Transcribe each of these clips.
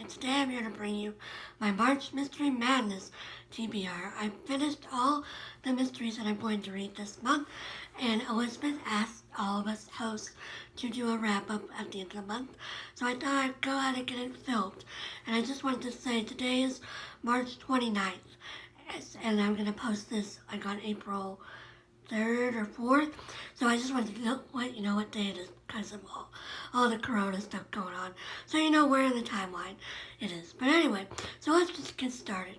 today I'm here to bring you my March Mystery Madness TBR. I finished all the mysteries that I'm going to read this month, and Elizabeth asked all of us hosts to do a wrap-up at the end of the month, so I thought I'd go ahead and get it filmed. And I just wanted to say today is March 29th, and I'm going to post this like on April 3rd or 4th, so I just wanted to let you know what day it is because of all the corona stuff going on, so you know where in the timeline it is. But anyway, so let's just get started.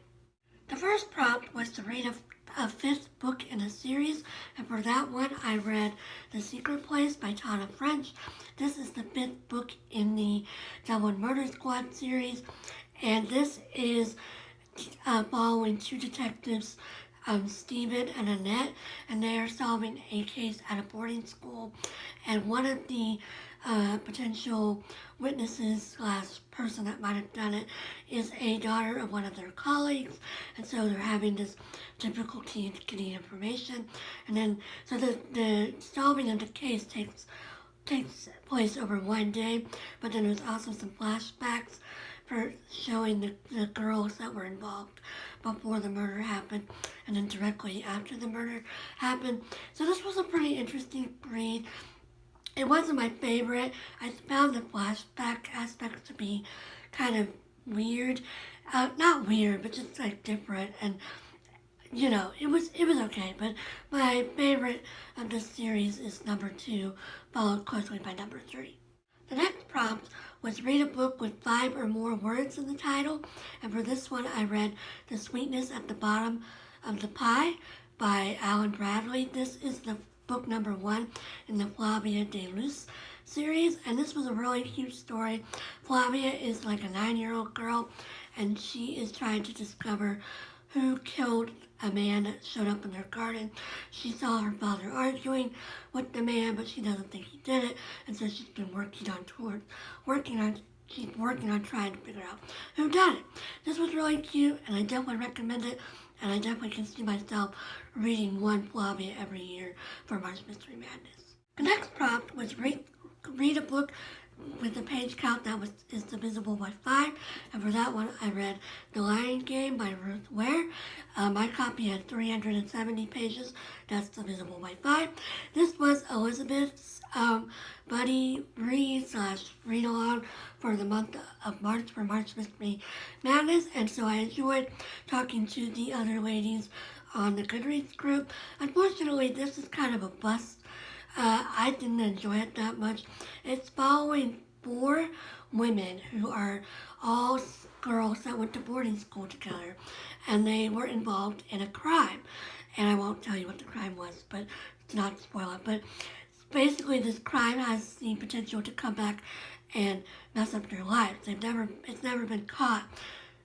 The first prompt was to read a fifth book in a series, and for that one I read The Secret Place by Tana French. This is the fifth book in the Dublin Murder Squad series, and this is following two detectives, Stephen and Annette, and they are solving a case at a boarding school, and one of the potential witnesses / person that might have done it is a daughter of one of their colleagues, and so they're having this difficulty in getting information, and then so the solving of the case takes place over one day, but then there's also some flashbacks for showing the girls that were involved before the murder happened and then directly after the murder happened. So this was a pretty interesting read. It wasn't my favorite. I found the flashback aspects to be kind of weird. Not weird, but just like different, and you know, it was okay, but my favorite of this series is number 2, followed closely by number 3. The next prompt was read a book with 5 or more words in the title, and for this one I read The Sweetness at the Bottom of the Pie by Alan Bradley. This is the book number 1 in the Flavia de Luce series, and this was a really cute story. Flavia is like a 9-year-old girl, and she is trying to discover who killed a man that showed up in their garden. She saw her father arguing with the man, but she doesn't think he did it, and so she's been working on trying to figure out who did it. This was really cute, and I definitely recommend it, and I definitely can see myself reading one Flavia every year for March Mystery Madness. The next prompt was read a book with a page count that is divisible by 5, and for that one I read The Lion Game by Ruth Ware. My copy had 370 pages, that's divisible by 5. This was Elizabeth's buddy read / read along for the month of March for March Mystery Madness, and so I enjoyed talking to the other ladies on the Goodreads group. Unfortunately, this is kind of a bust. I didn't enjoy it that much. It's following 4 women who are all girls that went to boarding school together, and they were involved in a crime. And I won't tell you what the crime was, but to not spoil it. But basically, this crime has the potential to come back and mess up their lives. It's never been caught.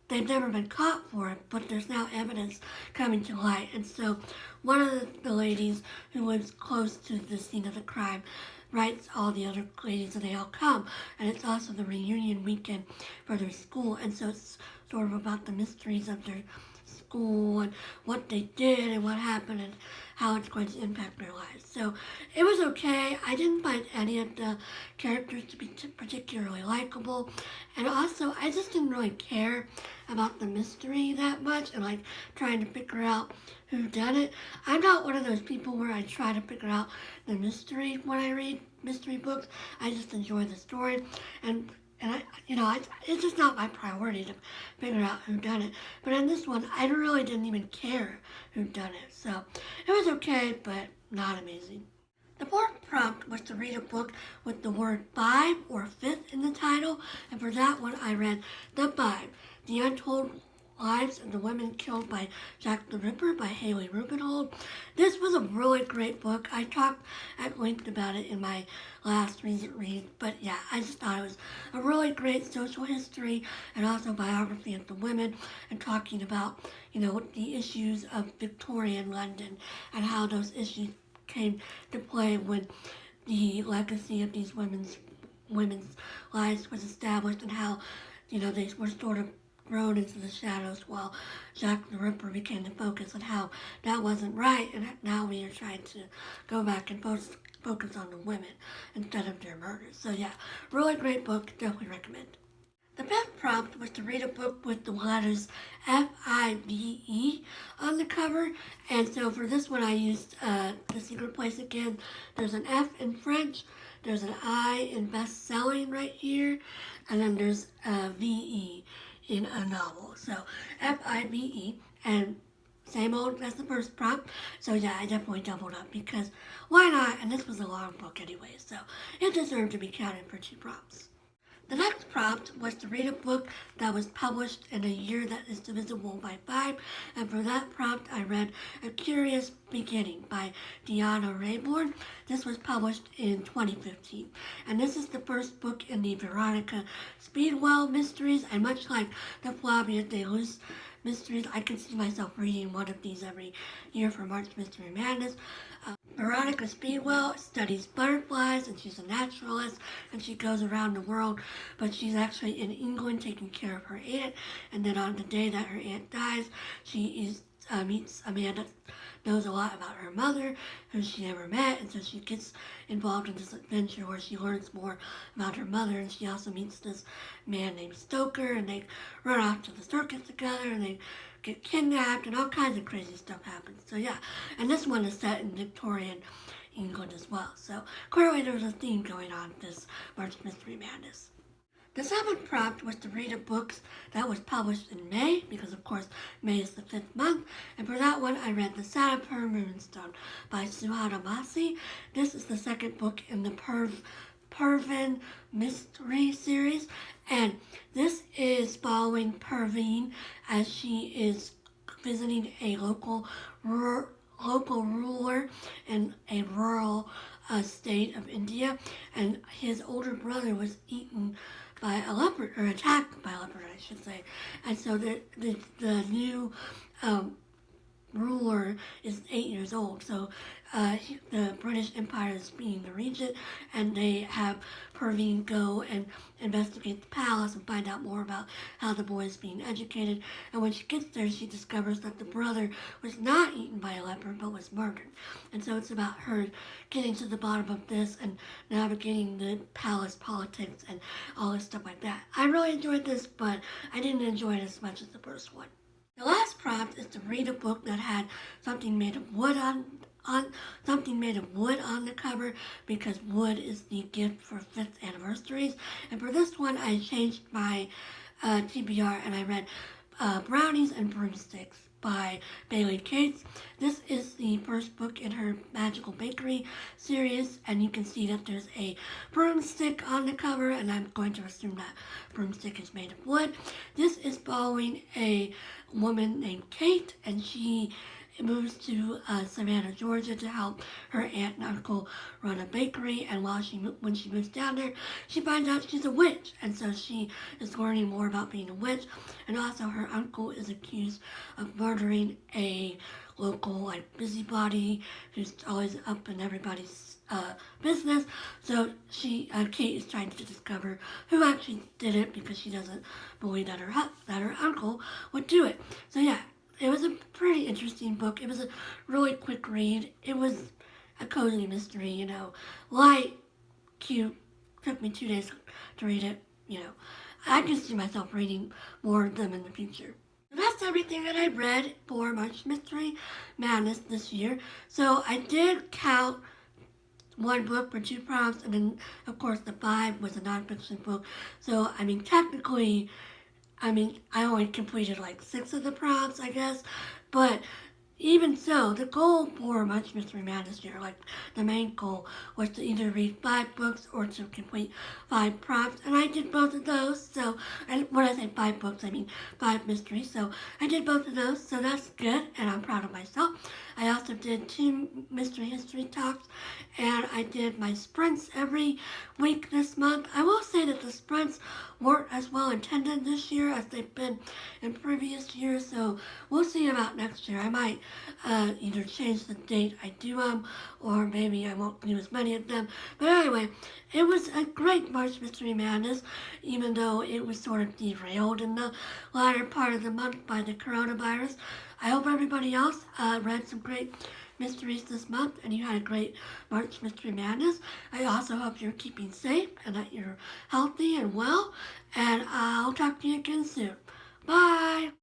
They've never been caught for it, but there's now evidence coming to light. And so one of the ladies who lives close to the scene of the crime writes all the other ladies, and they all come. And it's also the reunion weekend for their school. And so it's sort of about the mysteries of their school and what they did and what happened and how it's going to impact their lives. So it was okay. I didn't find any of the characters to be particularly likable, and also I just didn't really care about the mystery that much and like trying to figure out who done it. I'm not one of those people where I try to figure out the mystery when I read mystery books. I just enjoy the story, and it's just not my priority to figure out who done it. But in this one, I really didn't even care who done it. So it was okay, but not amazing. The fourth prompt was to read a book with the word 5 or 5th in the title, and for that one I read The 5, The Untold Lives of the Women Killed by Jack the Ripper by Hallie Rubenhold. This was a really great book. I talked at length about it in my last recent read, but yeah, I just thought it was a really great social history and also biography of the women, and talking about, the issues of Victorian London and how those issues came to play when the legacy of these women's lives was established, and how, they were sort of thrown into the shadows while Jack the Ripper became the focus, and how that wasn't right, and now we are trying to go back and focus on the women instead of their murders. So yeah, really great book, definitely recommend. The fifth prompt was to read a book with the letters F-I-V-E on the cover. And so for this one, I used The Secret Place again. There's an F in French. There's an I in best-selling right here. And then there's a V-E in a novel. So F-I-V-E. And same old as the first prompt. So yeah, I definitely doubled up because why not? And this was a long book anyway, so it deserved to be counted for 2 prompts. The next prompt was to read a book that was published in a year that is divisible by 5, and for that prompt I read A Curious Beginning by Deanna Raybourn. This was published in 2015, and this is the first book in the Veronica Speedwell mysteries, and much like the Flavia de Luce mysteries, I can see myself reading one of these every year for March Mystery Madness. Veronica Speedwell studies butterflies, and she's a naturalist, and she goes around the world, but she's actually in England taking care of her aunt, and then on the day that her aunt dies, she meets a man that knows a lot about her mother, who she never met, and so she gets involved in this adventure where she learns more about her mother, and she also meets this man named Stoker, and they run off to the circus together, and they get kidnapped, and all kinds of crazy stuff happens. So yeah, and this one is set in Victorian England as well. So clearly there's a theme going on this March Mystery Madness. The 7th prompt was to read a book that was published in May, because of course May is the 5th month, and for that one I read The Satapur Moonstone by Sujata Massey. This is the 2nd book in the Perveen Mistry series, and this is following Perveen as she is visiting a local ruler in a rural state of India, and his older brother was eaten by a leopard, or attacked by a leopard, I should say. And so the new ruler is 8 years old. So the British Empire is being the regent, and they have Perveen go and investigate the palace and find out more about how the boy is being educated. And when she gets there, she discovers that the brother was not eaten by a leopard, but was murdered. And so it's about her getting to the bottom of this and navigating the palace politics and all this stuff like that. I really enjoyed this, but I didn't enjoy it as much as the first one. The last prompt is to read a book that had something made of wood on the cover, because wood is the gift for 5th anniversaries. And for this one, I changed my TBR and I read Brownies and Broomsticks by Bailey Cates. This is the first book in her Magical Bakery series, and you can see that there's a broomstick on the cover, and I'm going to assume that broomstick is made of wood. This is following a woman named Kate, and she moves to Savannah, Georgia to help her aunt and uncle run a bakery, and when she moves down there, she finds out she's a witch, and so she is learning more about being a witch, and also her uncle is accused of murdering a local busybody who's always up in everybody's business. So Kate is trying to discover who actually did it, because she doesn't believe that her uncle would do it. So yeah, it was a pretty interesting book. It was a really quick read. It was a cozy mystery, light, cute. Took me 2 days to read it, I can see myself reading more of them in the future. That's everything that I read for March Mystery Madness this year. So I did count 1 book for 2 prompts, and then of course the 5 was a nonfiction book. So technically, I only completed 6 of the prompts, I guess, but even so, the goal for March Mystery Madness year, the main goal, was to either read 5 books or to complete 5 prompts, and I did both of those. So, and when I say 5 books, I mean 5 mysteries, so I did both of those, so that's good, and I'm proud of myself. I also did 2 mystery history talks, and I did my sprints every week this month. I will say that the sprints weren't as well intended this year as they've been in previous years, so we'll see about next year. I might either change the date I do them, or maybe I won't do as many of them. But anyway, it was a great March Mystery Madness, even though it was sort of derailed in the latter part of the month by the coronavirus. I hope everybody else read some great mysteries this month, and you had a great March Mystery Madness. I also hope you're keeping safe and that you're healthy and well, and I'll will talk to you again soon. Bye!